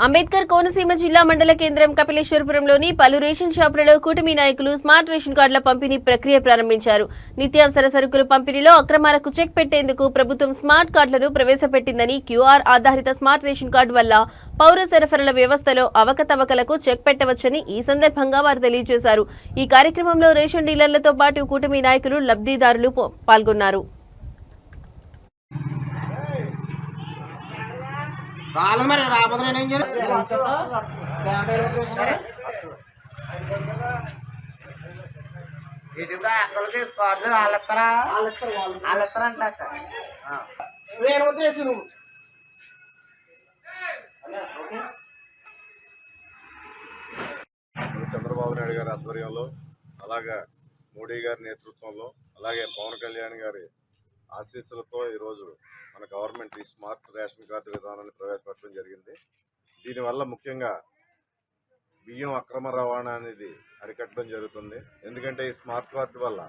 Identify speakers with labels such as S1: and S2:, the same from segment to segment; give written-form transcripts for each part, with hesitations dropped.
S1: అంబేద్కర్ కోనసీమ జిల్లా మండల కేంద్రం కపిలేశ్వరపురంలోని పలు రేషన్ షాపులలో కూటమి నాయకులు స్మార్ట్ రేషన్ కార్డుల పంపిణీ ప్రక్రియ ప్రారంభించారు. నిత్యావసర సరుకుల పంపిణీలో అక్రమాలకు చెక్ పెట్టేందుకు ప్రభుత్వం స్మార్ట్ కార్డులను ప్రవేశపెట్టిందని, క్యూఆర్ ఆధారిత స్మార్ట్ రేషన్ కార్డు వల్ల పౌర సరఫరాల వ్యవస్థలో అవకతవకలకు చెక్ పెట్టవచ్చని ఈ సందర్భంగా వారు తెలియజేశారు. ఈ కార్యక్రమంలో రేషన్ డీలర్లతో పాటు కూటమి నాయకులు, లబ్ధిదారులు పాల్గొన్నారు.
S2: మరి రాబోతున్నా అక్కడికి కార్డు వాళ్ళిస్తారా అంట నేను వచ్చేసి నువ్వు
S3: చంద్రబాబు నాయుడు గారి ఆధ్వర్యంలో, అలాగే మోడీ గారి నేతృత్వంలో, అలాగే పవన్ కళ్యాణ్ గారి ఆశీస్సులతో ఈరోజు మన గవర్నమెంట్ ఈ స్మార్ట్ రేషన్ కార్డు విధానాన్ని ప్రవేశపెట్టడం జరిగింది. దీనివల్ల ముఖ్యంగా బియ్యం అక్రమ రవాణా అనేది అరికట్టడం జరుగుతుంది. ఎందుకంటే ఈ స్మార్ట్ కార్డు వల్ల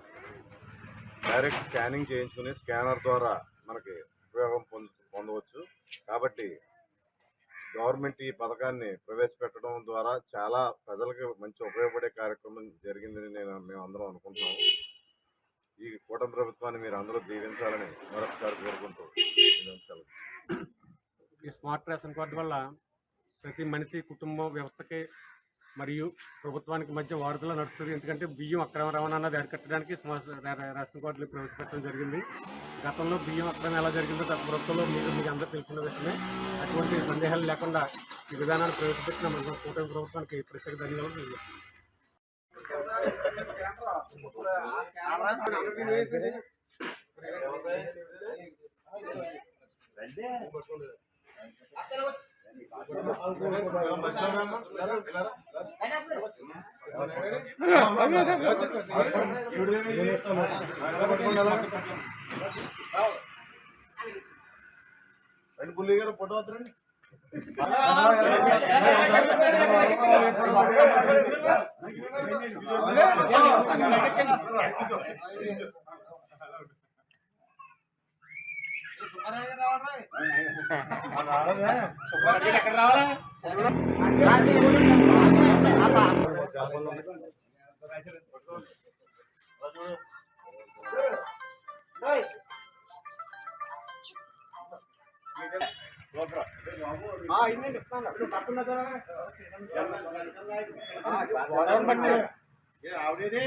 S3: డైరెక్ట్ స్కానింగ్ చేయించుకుని స్కానర్ ద్వారా మనకి ఉపయోగం పొందవచ్చు. కాబట్టి గవర్నమెంట్ ఈ పథకాన్ని ప్రవేశపెట్టడం ద్వారా చాలా ప్రజలకు మంచి ఉపయోగపడే కార్యక్రమం జరిగిందని మేము అందరం అనుకుంటున్నాము. ఈ కూటమి ప్రభుత్వాన్ని మీరు అందరూ దీవించాలని మరొకసారి కోరుకుంటూ
S4: ఈ స్మార్ట్ రేషన్ కార్డు వల్ల ప్రతి మనిషి కుటుంబం వ్యవస్థకి మరియు ప్రభుత్వానికి మధ్య వారధిలో నడుస్తుంది. ఎందుకంటే బియ్యం అక్రమ రవాణా అన్నది అరికట్టడానికి రేషన్ కార్డులు ప్రవేశపెట్టడం జరిగింది. గతంలో బియ్యం అక్రమం ఎలా జరిగిందో గత ప్రభుత్వంలో మీకు అందరూ తెలిసిన విషయమే. అటువంటి సందేహాలు లేకుండా ఈ విధానాన్ని ప్రవేశపెట్టిన మన కూటమి ప్రభుత్వానికి ప్రత్యేక ధన్యవాదాలు.
S3: బుల్లి గారు ఫోటో వద్దండి. ఆవిడేది